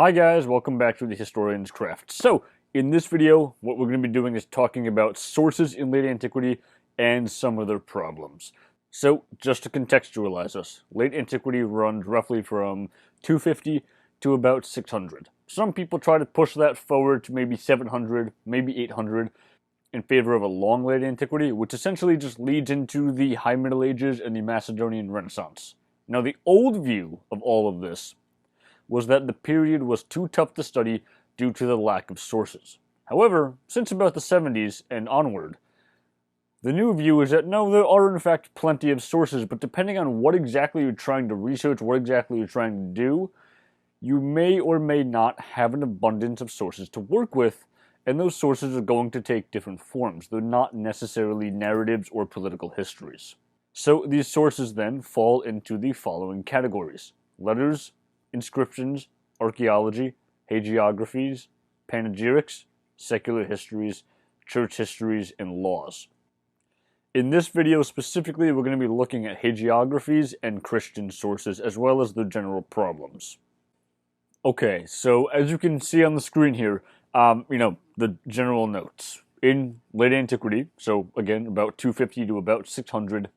Hi guys, welcome back to the Historian's Craft. So, in this video, what we're going to be doing is talking about sources in late antiquity and some of their problems. So, just to contextualize us, late antiquity runs roughly from 250 to about 600. Some people try to push that forward to maybe 700, maybe 800, in favor of a long late antiquity, which essentially just leads into the High Middle Ages and the Macedonian Renaissance. Now, the old view of all of this was that the period was too tough to study due to the lack of sources. However, since about the 70s and onward, the new view is that no, there are in fact plenty of sources, but depending on what exactly you're trying to research, what exactly you're trying to do, you may or may not have an abundance of sources to work with, and those sources are going to take different forms. They're not necessarily narratives or political histories. So these sources then fall into the following categories: letters, inscriptions, archaeology, hagiographies, panegyrics, secular histories, church histories, and laws. In this video specifically, we're going to be looking at hagiographies and Christian sources, as well as their general problems. Okay, so as you can see on the screen here, the general notes. In late antiquity, so again, about 250 to about 600,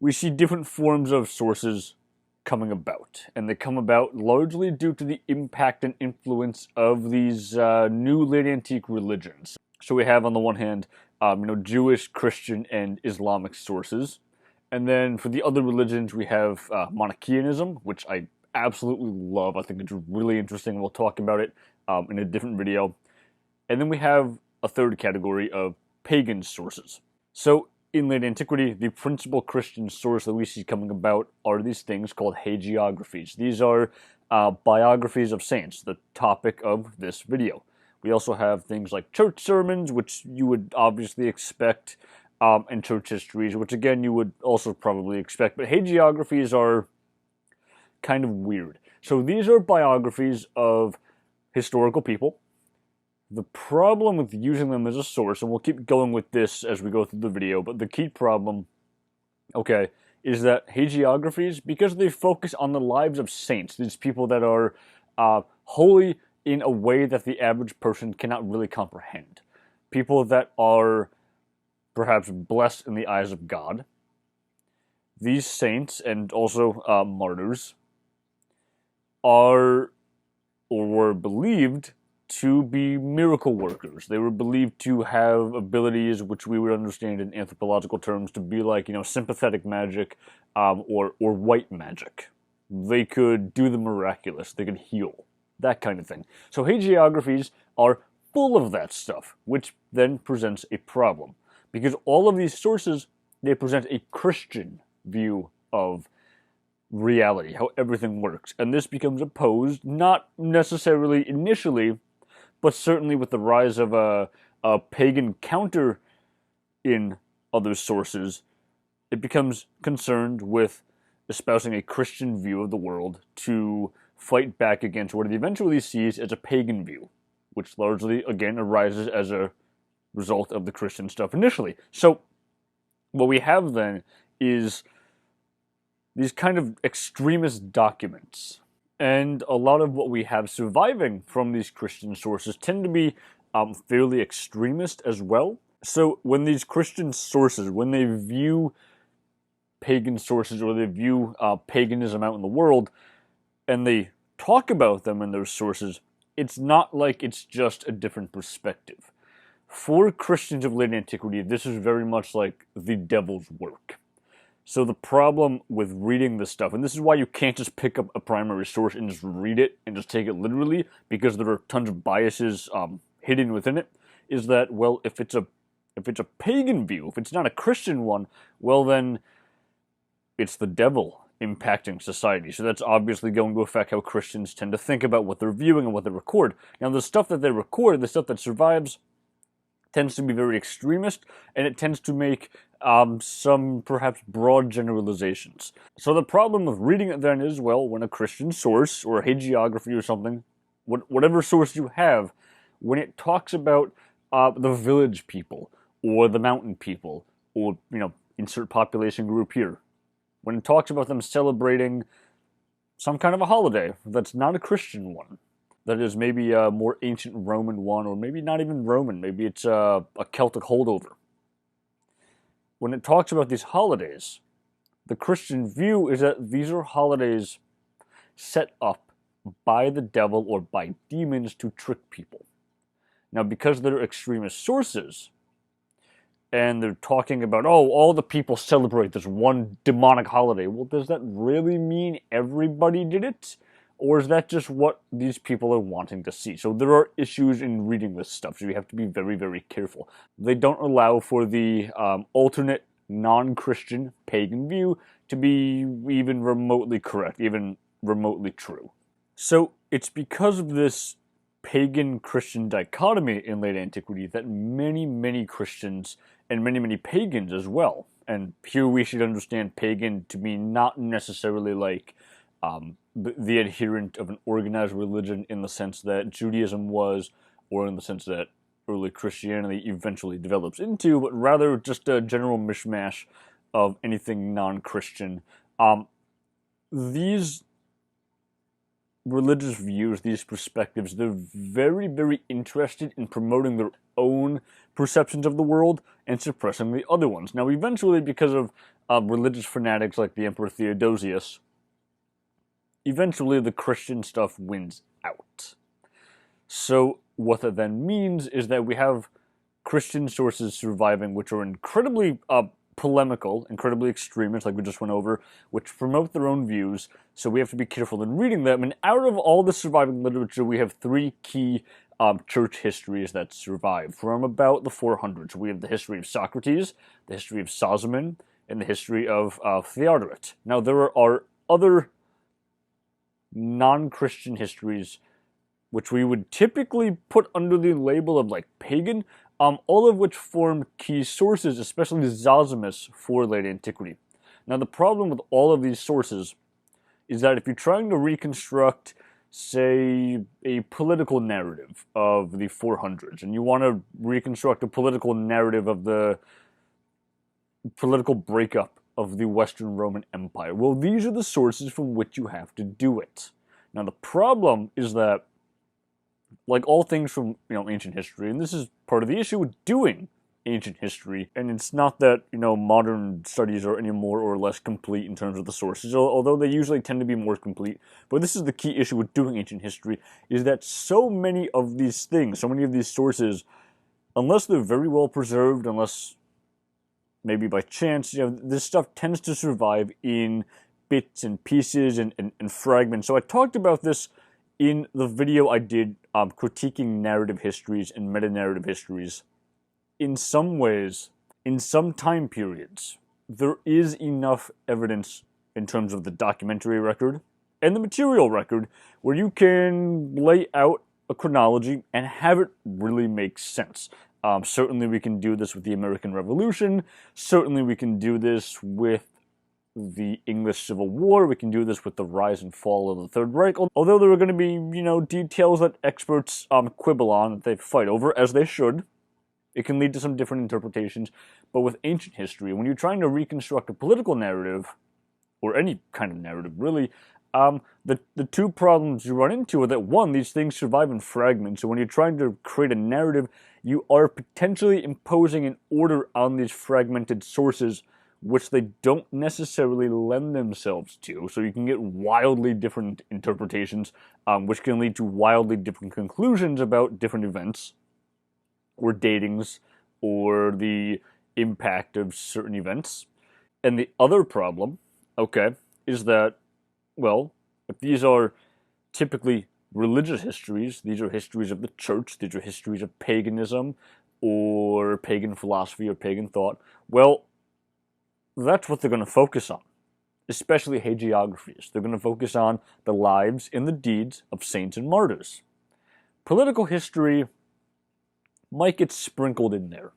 we see different forms of sources coming about, and they come about largely due to the impact and influence of these new late antique religions. So we have on the one hand, Jewish, Christian, and Islamic sources, and then for the other religions we have Manichaeism, which I absolutely love. I think it's really interesting. We'll talk about it in a different video. And then we have a third category of pagan sources. So in late antiquity, the principal Christian source that we see coming about are these things called hagiographies. These are biographies of saints, the topic of this video. We also have things like church sermons, which you would obviously expect, and church histories, which again you would also probably expect. But hagiographies are kind of weird. So these are biographies of historical people. The problem with using them as a source, and we'll keep going with this as we go through the video, but the key problem, is that hagiographies, because they focus on the lives of saints, these people that are holy in a way that the average person cannot really comprehend, people that are perhaps blessed in the eyes of God, these saints and also martyrs are, or were believed to be miracle workers. They were believed to have abilities which we would understand in anthropological terms to be like, sympathetic magic or white magic. They could do the miraculous. They could heal. That kind of thing. So hagiographies are full of that stuff, which then presents a problem. Because all of these sources, they present a Christian view of reality, how everything works. And this becomes opposed, not necessarily initially, but certainly with the rise of a pagan counter in other sources, it becomes concerned with espousing a Christian view of the world to fight back against what it eventually sees as a pagan view, which largely, again, arises as a result of the Christian stuff initially. So what we have then is these kind of extremist documents. And a lot of what we have surviving from these Christian sources tend to be fairly extremist as well. So when these Christian sources, when they view pagan sources or they view paganism out in the world, and they talk about them in those sources, it's not like it's just a different perspective. For Christians of late antiquity, this is very much like the devil's work. So the problem with reading this stuff, and this is why you can't just pick up a primary source and just read it and just take it literally, because there are tons of biases hidden within it, is that, well, if it's a pagan view, if it's not a Christian one, well then it's the devil impacting society. So that's obviously going to affect how Christians tend to think about what they're viewing and what they record. Now the stuff that they record, the stuff that survives, tends to be very extremist, and it tends to make some perhaps broad generalizations. So the problem with reading it then is, well, when a Christian source or a hagiography or something, whatever source you have, when it talks about the village people or the mountain people or, insert population group here, when it talks about them celebrating some kind of a holiday that's not a Christian one. That is maybe a more ancient Roman one, or maybe not even Roman. Maybe it's a Celtic holdover. When it talks about these holidays, the Christian view is that these are holidays set up by the devil or by demons to trick people. Now, because they're extremist sources, and they're talking about, oh, all the people celebrate this one demonic holiday. Well, does that really mean everybody did it? Or is that just what these people are wanting to see? So there are issues in reading this stuff, so you have to be very, very careful. They don't allow for the alternate non-Christian pagan view to be even remotely correct, even remotely true. So it's because of this pagan Christian dichotomy in late antiquity that many, many Christians and many, many pagans as well, and here we should understand pagan to mean not necessarily like the adherent of an organized religion in the sense that Judaism was, or in the sense that early Christianity eventually develops into, but rather just a general mishmash of anything non-Christian. These religious views, these perspectives, they're very, very interested in promoting their own perceptions of the world and suppressing the other ones. Now, eventually, because of religious fanatics like the Emperor Theodosius, eventually the Christian stuff wins out. So what that then means is that we have Christian sources surviving which are incredibly polemical, incredibly extremist, like we just went over, which promote their own views, so we have to be careful in reading them. And out of all the surviving literature, we have three key church histories that survive from about the 400s. We have the history of Socrates, the history of Sozomen, and the history of Theodoret. Now, there are other non-Christian histories which we would typically put under the label of like pagan, all of which form key sources, especially Zosimus, for late antiquity. Now, the problem with all of these sources is that if you're trying to reconstruct, say, a political narrative of the 400s, and you want to reconstruct a political narrative of the political breakup of the Western Roman Empire, well, these are the sources from which you have to do it. Now, the problem is that, like all things from ancient history, and this is part of the issue with doing ancient history, and it's not that modern studies are any more or less complete in terms of the sources, although they usually tend to be more complete. But this is the key issue with doing ancient history, is that so many of these things, so many of these sources, unless they're very well preserved, unless maybe by chance, this stuff tends to survive in bits and pieces and fragments. So I talked about this in the video I did critiquing narrative histories and meta-narrative histories. In some ways, in some time periods, there is enough evidence in terms of the documentary record and the material record where you can lay out a chronology and have it really make sense. Certainly we can do this with the American Revolution. Certainly we can do this with the English Civil War. We can do this with the rise and fall of the Third Reich. Although there are going to be, details that experts quibble on, that they fight over, as they should. It can lead to some different interpretations. But with ancient history, when you're trying to reconstruct a political narrative, or any kind of narrative, really, the two problems you run into are that, one, these things survive in fragments, so when you're trying to create a narrative, you are potentially imposing an order on these fragmented sources which they don't necessarily lend themselves to, so you can get wildly different interpretations, which can lead to wildly different conclusions about different events, or datings, or the impact of certain events. And the other problem, is that, well, if these are typically religious histories, these are histories of the church, these are histories of paganism, or pagan philosophy, or pagan thought, well, that's what they're going to focus on, especially hagiographies. They're going to focus on the lives and the deeds of saints and martyrs. Political history might get sprinkled in there.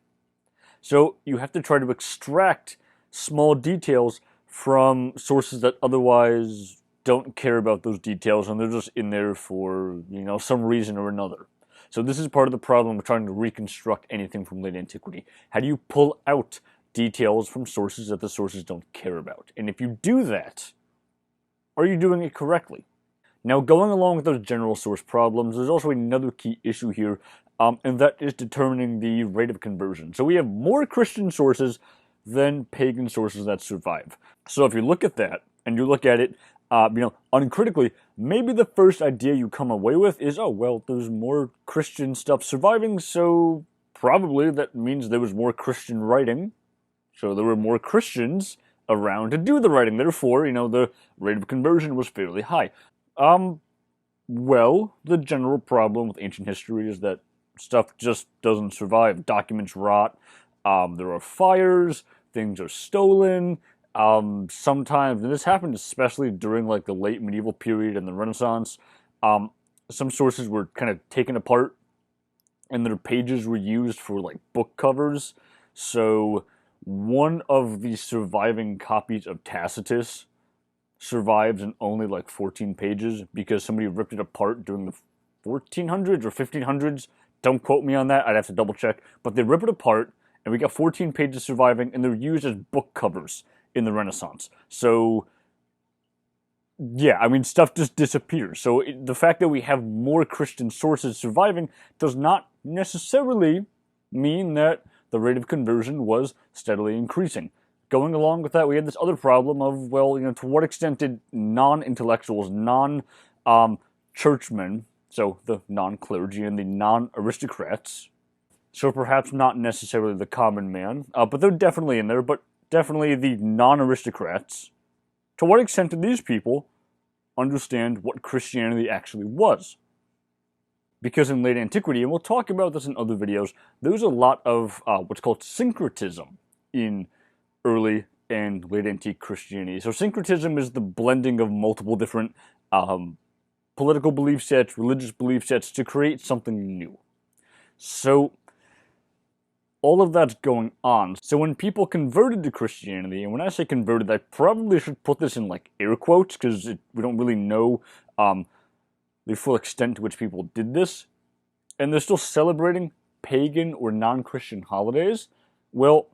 So you have to try to extract small details from sources that otherwise don't care about those details, and they're just in there for, some reason or another. So this is part of the problem of trying to reconstruct anything from late antiquity. How do you pull out details from sources that the sources don't care about? And if you do that, Are you doing it correctly? Now, going along with those general source problems, there's also another key issue here, and that is determining the rate of conversion. So we have more Christian sources than pagan sources that survive. So if you look at that, and you look at it, uncritically, maybe the first idea you come away with is, oh, well, there's more Christian stuff surviving, so probably that means there was more Christian writing, so there were more Christians around to do the writing. Therefore, the rate of conversion was fairly high. Well, the general problem with ancient history is that stuff just doesn't survive. Documents rot, there are fires, things are stolen, sometimes, and this happened especially during like the late medieval period and the Renaissance, some sources were kind of taken apart and their pages were used for like book covers. So one of the surviving copies of Tacitus survives in only like 14 pages because somebody ripped it apart during the 1400s or 1500s. Don't quote me on that, I'd have to double check. But they rip it apart, and we got 14 pages surviving, and they're used as book covers in the Renaissance. So, yeah, stuff just disappears. So the fact that we have more Christian sources surviving does not necessarily mean that the rate of conversion was steadily increasing. Going along with that, we had this other problem of, well, to what extent did non-intellectuals, non-churchmen, so the non-clergy and the non-aristocrats, so perhaps not necessarily the common man, but they're definitely in there, but definitely the non-aristocrats, to what extent did these people understand what Christianity actually was? Because in late antiquity, and we'll talk about this in other videos, there's a lot of what's called syncretism in early and late antique Christianity. So syncretism is the blending of multiple different political belief sets, religious belief sets to create something new. So all of that's going on. So when people converted to Christianity, and when I say converted, I probably should put this in like air quotes because we don't really know the full extent to which people did this, and they're still celebrating pagan or non-Christian holidays. Well,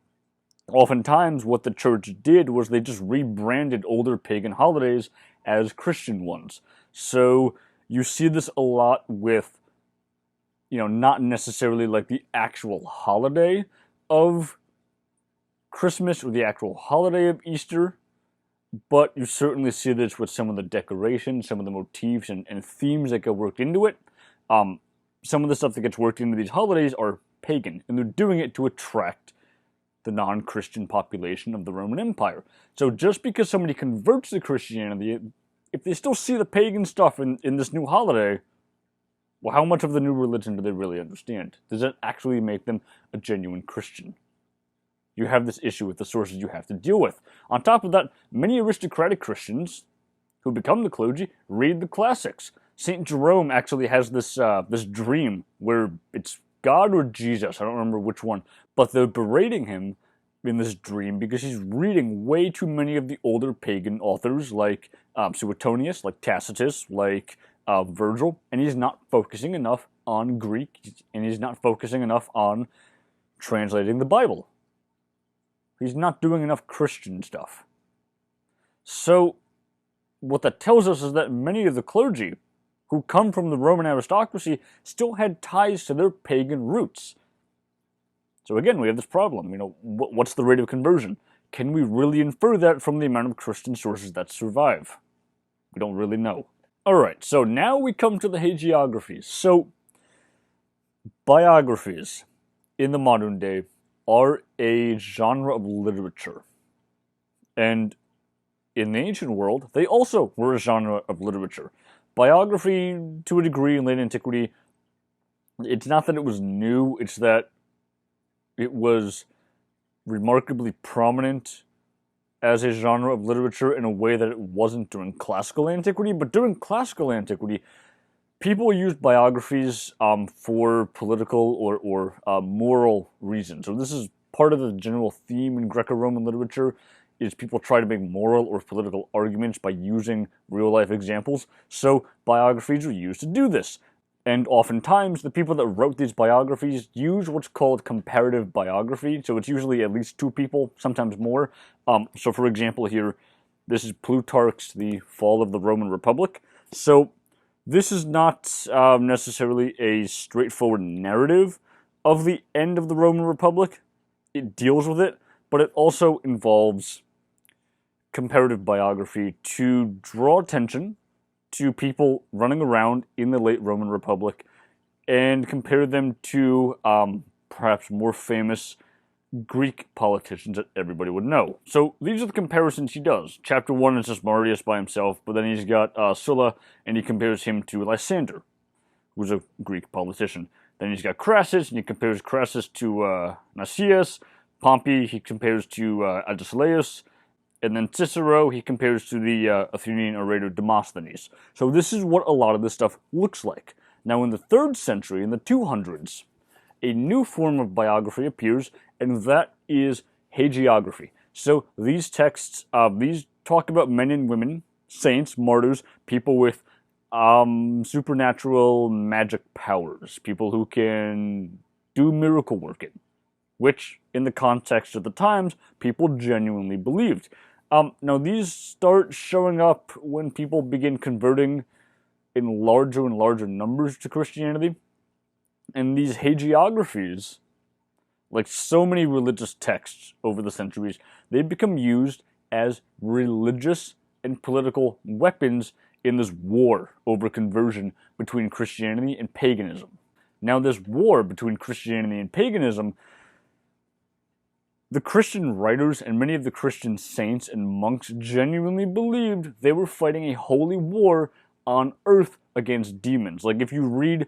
oftentimes what the church did was they just rebranded older pagan holidays as Christian ones. So you see this a lot with, not necessarily like the actual holiday of Christmas or the actual holiday of Easter, but you certainly see this with some of the decorations, some of the motifs and themes that get worked into it. Some of the stuff that gets worked into these holidays are pagan, and they're doing it to attract the non-Christian population of the Roman Empire. So just because somebody converts to Christianity, if they still see the pagan stuff in this new holiday, well, how much of the new religion do they really understand? Does it actually make them a genuine Christian? You have this issue with the sources you have to deal with. On top of that, many aristocratic Christians who become the clergy read the classics. St. Jerome actually has this dream where it's God or Jesus, I don't remember which one, but they're berating him in this dream because he's reading way too many of the older pagan authors like Suetonius, like Tacitus, like Virgil, and he's not focusing enough on Greek, and he's not focusing enough on translating the Bible. He's not doing enough Christian stuff. So what that tells us is that many of the clergy who come from the Roman aristocracy still had ties to their pagan roots. So again, we have this problem. What's the rate of conversion? Can we really infer that from the amount of Christian sources that survive? We don't really know. Alright, so now we come to the hagiographies. So, biographies in the modern day are a genre of literature. And in the ancient world, they also were a genre of literature. Biography, to a degree, in late antiquity, it's not that it was new, it's that it was remarkably prominent as a genre of literature in a way that it wasn't during classical antiquity. But during classical antiquity, people used biographies for political or moral reasons. So this is part of the general theme in Greco-Roman literature, is people try to make moral or political arguments by using real-life examples. So biographies are used to do this. And oftentimes, the people that wrote these biographies use what's called comparative biography. So it's usually at least two people, sometimes more. So for example here, This is Plutarch's The Fall of the Roman Republic. So this is not necessarily a straightforward narrative of the end of the Roman Republic. It deals with it, but it also involves comparative biography to draw attention to people running around in the late Roman Republic and compare them to perhaps more famous Greek politicians that everybody would know. So these are the comparisons he does. Chapter 1 is just Marius by himself, but then he's got Sulla, and he compares him to Lysander, who's a Greek politician. Then he's got Crassus, and he compares Crassus to Nicias. Pompey, he compares to Agesilaus. And then Cicero, he compares to the Athenian orator Demosthenes. So this is what a lot of this stuff looks like. Now in the 3rd century, in the 200s, a new form of biography appears, and that is hagiography. So these texts, these talk about men and women, saints, martyrs, people with supernatural magic powers, people who can do miracle working, which, in the context of the times, people genuinely believed. Now, these start showing up when people begin converting in larger and larger numbers to Christianity. And these hagiographies, like so many religious texts over the centuries, they become used as religious and political weapons in this war over conversion between Christianity and paganism. Now, this war between Christianity and paganism, the Christian writers and many of the Christian saints and monks genuinely believed they were fighting a holy war on earth against demons. Like, if you read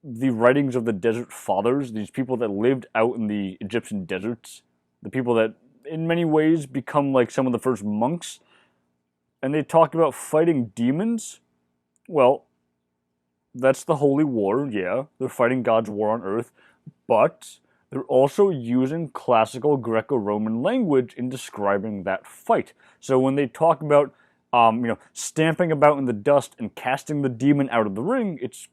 the writings of the Desert Fathers, these people that lived out in the Egyptian deserts, the people that in many ways become like some of the first monks, and they talk about fighting demons, well, that's the holy war, yeah, they're fighting God's war on earth, but they're also using classical Greco-Roman language in describing that fight. So when they talk about, stamping about in the dust and casting the demon out of the ring, it's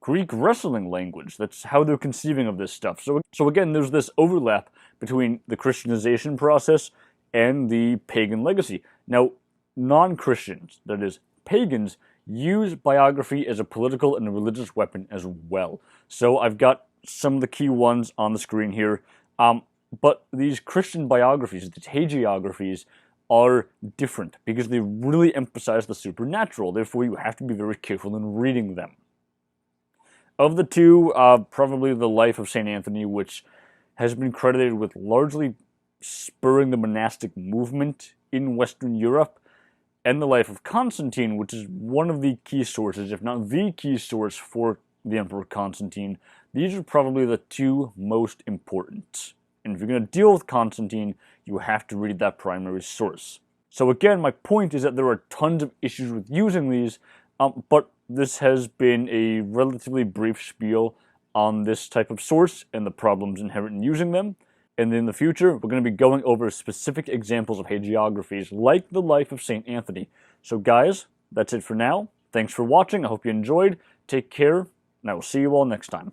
Greek wrestling language. That's how they're conceiving of this stuff. So again, there's this overlap between the Christianization process and the pagan legacy. Now, non-Christians, that is, pagans, use biography as a political and a religious weapon as well. So I've got some of the key ones on the screen here. But these Christian biographies, these hagiographies, are different because they really emphasize the supernatural. Therefore, you have to be very careful in reading them. Of the two, probably the life of St. Anthony, which has been credited with largely spurring the monastic movement in Western Europe, and the life of Constantine, which is one of the key sources, if not the key source for the Emperor Constantine. These are probably the two most important. And if you're going to deal with Constantine, you have to read that primary source. So again, my point is that there are tons of issues with using these, but this has been a relatively brief spiel on this type of source and the problems inherent in using them. And in the future, we're going to be going over specific examples of hagiographies, like the life of St. Anthony. So guys, that's it for now. Thanks for watching. I hope you enjoyed. Take care, and I will see you all next time.